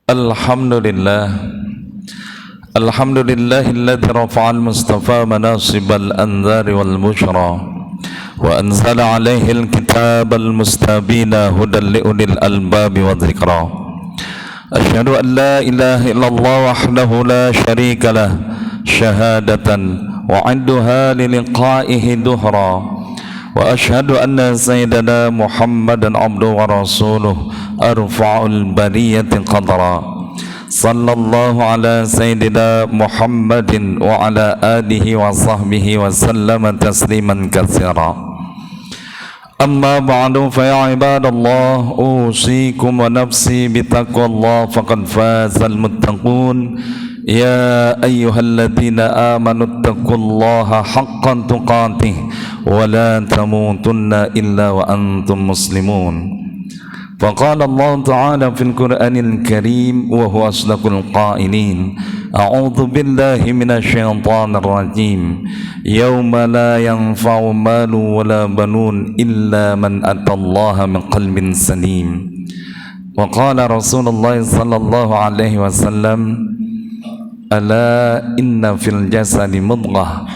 Alhamdulillah Alhamdulillahilladzi rafa'al mustafa manasibal anzari wal bushra wa anzala alaihi alkitabal mustabina hudan liulil albabi wa dhikra. Asyhadu an la ilaha illallah wahdahu la syarika lah syahadatan wa adduha liliqaihi duhra. Wa asyhadu anna sayyidana Muhammadan abduhu wa rasuluh arfa'ul bariyati qadra. Sallallahu ala sayyidina Muhammadin wa ala alihi wa sahbihi wa sallama tasliman katsira. Amma ba'du fa ya ibadallah, usikum wa nafsi bitaqwallah faqad fazal muttaqun. Ya ayyuhalladzina amanu taqullaha haqqan tuqatih wa la tamutunna illa wa antum muslimun. Faqala Allah Ta'ala fil Qur'anil Karim wa huwa asdaqul qailin. A'udzu billahi minasyaitonir rajim. Yauma la yanfa'u malu wa la banun illa man atallaha min qalbin salim. Wa qala Rasulullah sallallahu alaihi wasallam, ala inna fil jasadi mudghah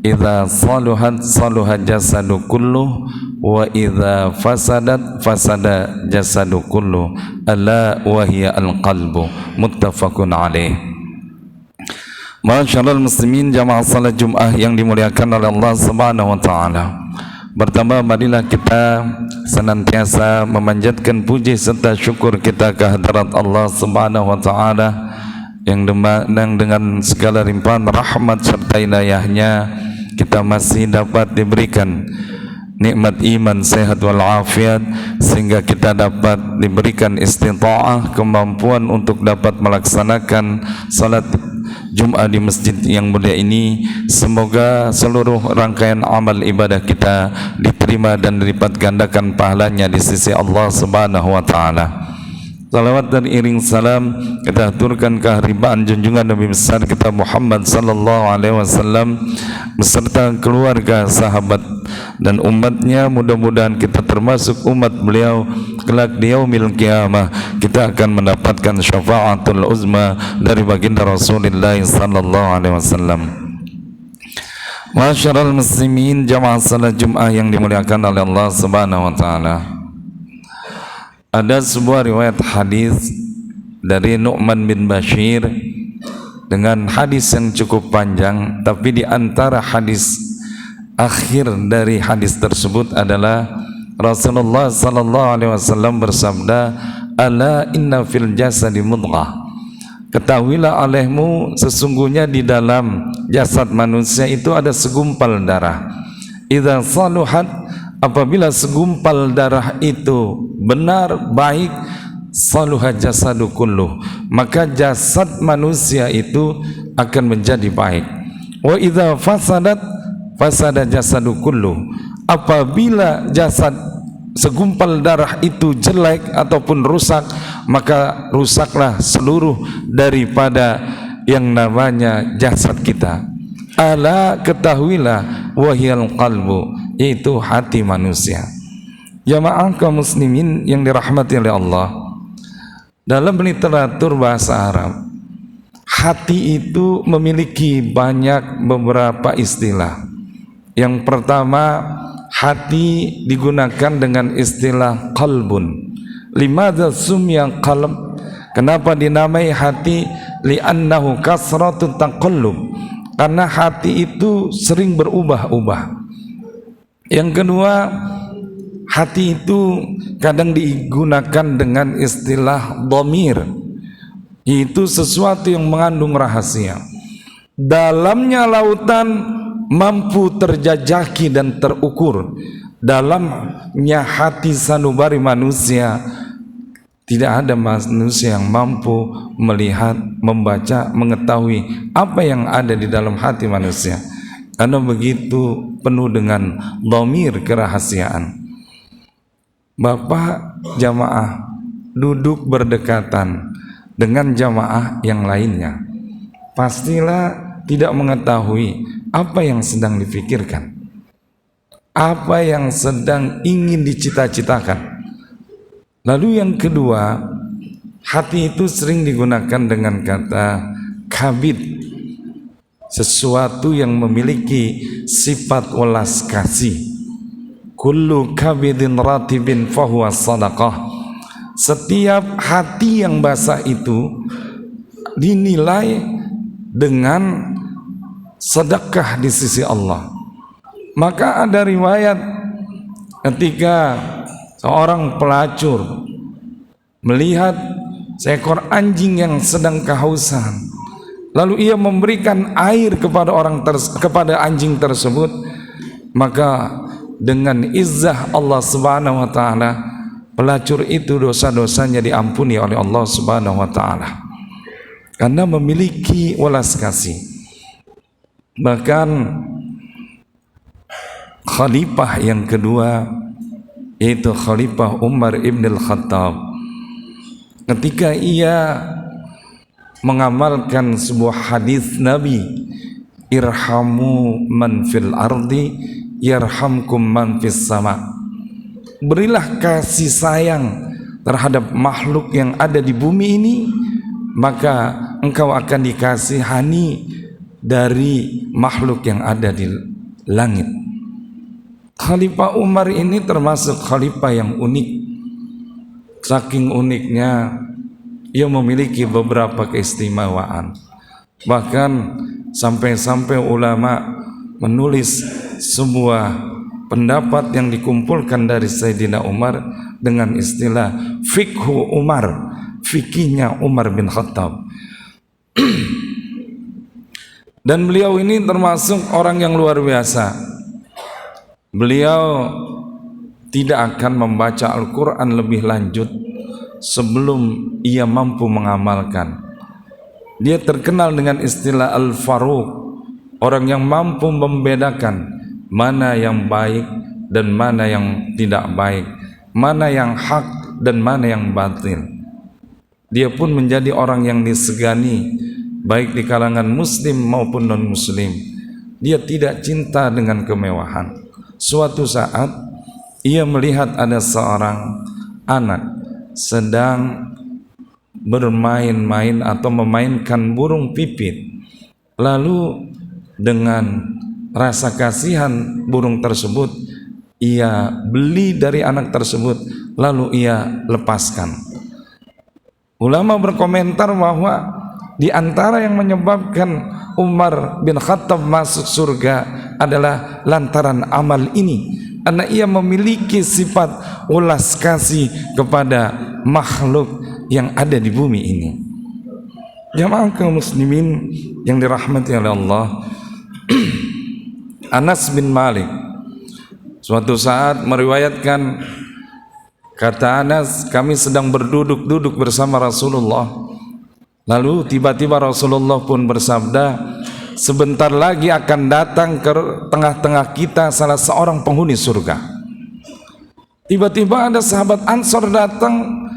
idza saluhat saluha jasadu kulluh wa idza fasadat fasada jasadu kulluh ala wa hiya al-qalbu. Muttafaqun alaih. Masyaallah muslimin jamaah salat Jumat yang dimuliakan oleh Allah Subhanahu wa taala. Pertama, marilah kita senantiasa memanjatkan puji serta syukur kita kehadirat Allah Subhanahu wa taala yang dengan segala limpahan rahmat serta inayahnya kita masih dapat diberikan nikmat iman, sehat walafiat, sehingga kita dapat diberikan istita'ah, kemampuan untuk dapat melaksanakan salat Jumat di masjid yang mulia ini. Semoga seluruh rangkaian amal ibadah kita diterima dan dilipat gandakan pahalanya di sisi Allah Subhanahu wa taala. Salawat dan iring salam kita aturkan keharibaan junjungan Nabi besar kita Muhammad sallallahu alaihi wasallam beserta keluarga, sahabat dan umatnya. Mudah-mudahan kita termasuk umat beliau kelak di yaumil qiyamah. Kita akan mendapatkan syafaatul uzma dari baginda Rasulullah sallallahu alaihi wasallam. Masyarul muslimin jamaah salat Jumat yang dimuliakan oleh Allah Subhanahu wa taala. Ada sebuah riwayat hadis dari Nu'man bin Bashir dengan hadis yang cukup panjang, tapi di antara hadis akhir dari hadis tersebut adalah Rasulullah sallallahu alaihi wasallam bersabda, ala inna fil jasadi mudghah. Ketahuilah olehmu, sesungguhnya di dalam jasad manusia itu ada segumpal darah. Idza saluhat, apabila segumpal darah itu benar baik, saluha jasadu kulluh, maka jasad manusia itu akan menjadi baik. Wa idza fasadat fasada jasadu kulluh, apabila jasad segumpal darah itu jelek ataupun rusak, maka rusaklah seluruh daripada yang namanya jasad kita. Ala, ketahuilah, wahyal qalbu, yaitu hati manusia. Jamaah kaum muslimin yang dirahmati oleh Allah, dalam literatur bahasa Arab, hati itu memiliki banyak beberapa istilah. Yang pertama, hati digunakan dengan istilah qalbun. Limadza sumya qalb? Kenapa dinamai hati? Li'annahu kasratut taqallub, karena hati itu sering berubah-ubah. Yang kedua, hati itu kadang digunakan dengan istilah dhamir, yaitu sesuatu yang mengandung rahasia. Dalamnya lautan mampu terjajaki dan terukur. Dalamnya hati sanubari manusia, tidak ada manusia yang mampu melihat, membaca, mengetahui apa yang ada di dalam hati manusia, karena begitu penuh dengan dhamir, kerahasiaan. Bapak jamaah duduk berdekatan dengan jamaah yang lainnya, pastilah tidak mengetahui apa yang sedang dipikirkan, apa yang sedang ingin dicita-citakan. Lalu yang kedua, hati itu sering digunakan dengan kata kabid, sesuatu yang memiliki sifat welas kasih. Kullu kabidin ratibin fahuwa sadaqah. Setiap hati yang basah itu dinilai dengan sedekah di sisi Allah. Maka ada riwayat ketika seorang pelacur melihat seekor anjing yang sedang kehausan, lalu ia memberikan air kepada anjing tersebut, maka dengan izzah Allah Subhanahu wa taala, pelacur itu dosa-dosanya diampuni oleh Allah Subhanahu wa taala karena memiliki welas kasih. Bahkan khalifah yang kedua, yaitu Khalifah Umar ibn al-Khattab, ketika ia mengamalkan sebuah hadis Nabi, irhamu man fil ardi yarhamkum man fis sama, berilah kasih sayang terhadap makhluk yang ada di bumi ini, maka engkau akan dikasihani dari makhluk yang ada di langit. Khalifah Umar ini termasuk khalifah yang unik. Saking uniknya, ia memiliki beberapa keistimewaan. Bahkan sampai-sampai ulama menulis sebuah pendapat yang dikumpulkan dari Sayyidina Umar dengan istilah fikhu Umar, fikihnya Umar bin Khattab. Dan beliau ini termasuk orang yang luar biasa. Beliau tidak akan membaca Al-Quran lebih lanjut sebelum ia mampu mengamalkan. Dia terkenal dengan istilah Al-Faruq, orang yang mampu membedakan mana yang baik dan mana yang tidak baik, mana yang hak dan mana yang batil. Dia pun menjadi orang yang disegani baik di kalangan muslim maupun non-muslim. Dia tidak cinta dengan kemewahan. Suatu saat ia melihat ada seorang anak sedang bermain-main atau memainkan burung pipit. Lalu dengan rasa kasihan burung tersebut, ia beli dari anak tersebut, lalu ia lepaskan. Ulama berkomentar bahwa di antara yang menyebabkan Umar bin Khattab masuk surga adalah lantaran amal ini, karena ia memiliki sifat ulas kasih kepada makhluk yang ada di bumi ini. Jamaah kaum muslimin yang dirahmati oleh Allah, Anas bin Malik suatu saat meriwayatkan, kata Anas, kami sedang berduduk bersama Rasulullah, lalu tiba-tiba Rasulullah pun bersabda, sebentar lagi akan datang ke tengah-tengah kita salah seorang penghuni surga. Tiba-tiba ada sahabat Ansor datang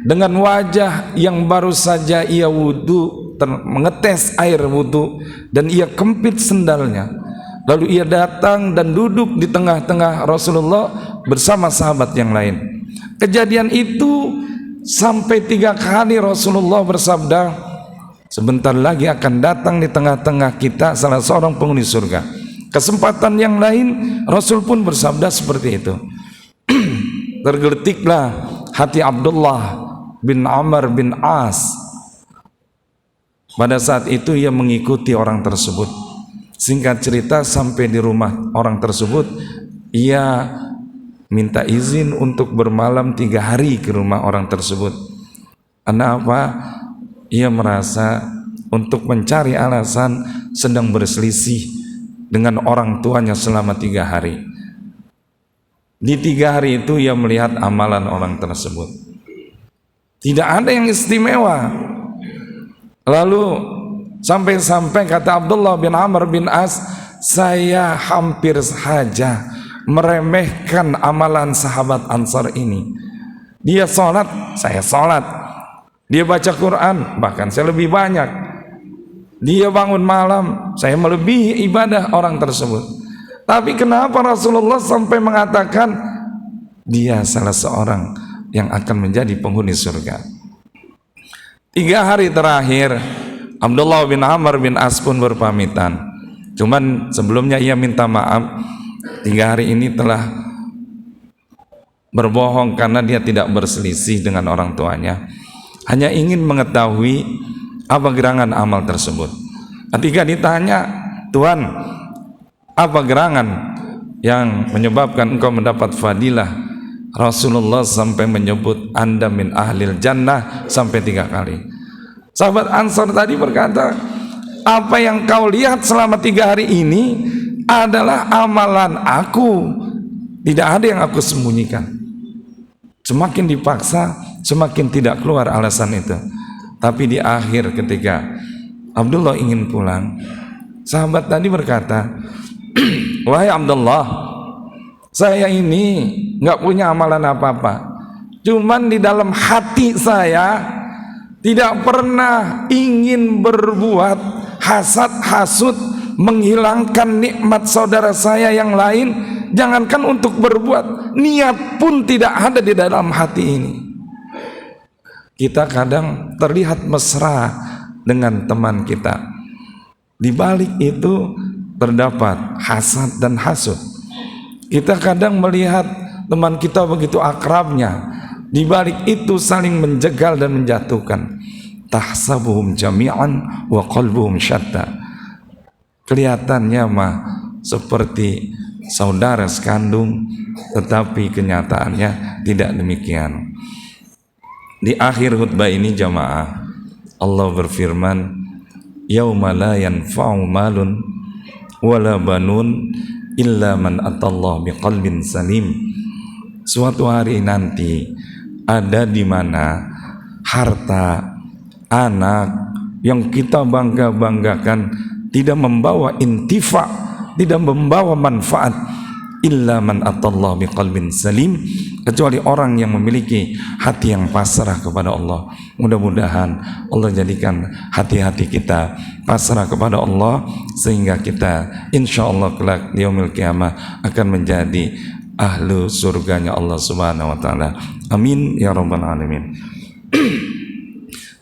dengan wajah yang baru saja ia wudu, mengetes air wudu, dan ia kempit sendalnya. Lalu ia datang dan duduk di tengah-tengah Rasulullah bersama sahabat yang lain. Kejadian itu sampai 3 kali Rasulullah bersabda, sebentar lagi akan datang di tengah-tengah kita salah seorang penghuni surga. Kesempatan yang lain Rasul pun bersabda seperti itu. Tergeletiklah hati Abdullah bin Amr bin As. Pada saat itu ia mengikuti orang tersebut. Singkat cerita, sampai di rumah orang tersebut, ia minta izin untuk bermalam 3 hari ke rumah orang tersebut. Kenapa? Ia merasa untuk mencari alasan sedang berselisih dengan orang tuanya selama 3 hari. Di 3 hari itu ia melihat amalan orang tersebut, tidak ada yang istimewa. Lalu sampai-sampai kata Abdullah bin Amr bin As, saya hampir saja meremehkan amalan sahabat Ansar ini. Dia sholat, saya sholat. Dia baca Quran, bahkan saya lebih banyak. Dia bangun malam, saya melebihi ibadah orang tersebut. Tapi kenapa Rasulullah sampai mengatakan dia salah seorang yang akan menjadi penghuni surga? 3 hari terakhir Abdullah bin Amr bin As pun berpamitan. Cuman sebelumnya ia minta maaf, 3 hari ini telah berbohong karena dia tidak berselisih dengan orang tuanya, hanya ingin mengetahui apa gerangan amal tersebut. Ketika ditanya, Tuhan, apa gerangan yang menyebabkan engkau mendapat fadilah? Rasulullah sampai menyebut Anda min ahlil jannah sampai 3 kali. Sahabat Ansar tadi berkata, apa yang kau lihat selama 3 hari ini adalah amalan aku, tidak ada yang aku sembunyikan. Semakin dipaksa, semakin tidak keluar alasan itu. Tapi di akhir ketika Abdullah ingin pulang, sahabat tadi berkata, wahai Abdullah, saya ini nggak punya amalan apa-apa, cuman di dalam hati saya tidak pernah ingin berbuat hasad, hasud, menghilangkan nikmat saudara saya yang lain. Jangankan untuk berbuat, niat pun tidak ada di dalam hati ini. Kita kadang terlihat mesra dengan teman kita, di balik itu terdapat hasad dan hasud. Kita kadang melihat teman kita begitu akrabnya, di balik itu saling menjegal dan menjatuhkan. Tahsabuhum jami'an wa qalbuhum syatta. Kelihatannya mah seperti saudara sekandung, tetapi kenyataannya tidak demikian. Di akhir khutbah ini jamaah, Allah berfirman, yauma la yanfa'u malun wala banun illa man atallaha biqalbin salim. Suatu hari nanti ada di mana harta, anak yang kita bangga-banggakan tidak membawa intifa, tidak membawa manfaat, illa man atallaha biqalbin salim, kecuali orang yang memiliki hati yang pasrah kepada Allah. Mudah-mudahan Allah jadikan hati-hati kita pasrah kepada Allah, sehingga kita insyaallah kelak di yaumil qiyamah akan menjadi ahlu surganya Allah Subhanahu wa taala. Amin ya rabbal alamin.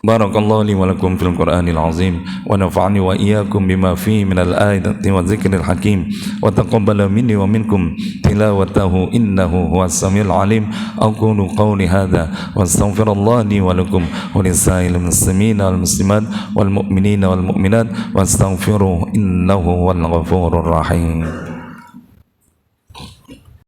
Barakallahu li wa lakum fil Qur'anil azim wa nafa'ani wa iyyakum bima fihi minal ayati wa dzikril hakim wa taqabbala minni wa minkum tilawatahu innahu huwas samiul alim. Aqulu qawli hadza wa astaghfirullah li wa lakum wa lisa'il muslimin wal muslimat wal mu'minina wal mu'minat wa astaghfiruhu innahu huwal ghafurur rahim.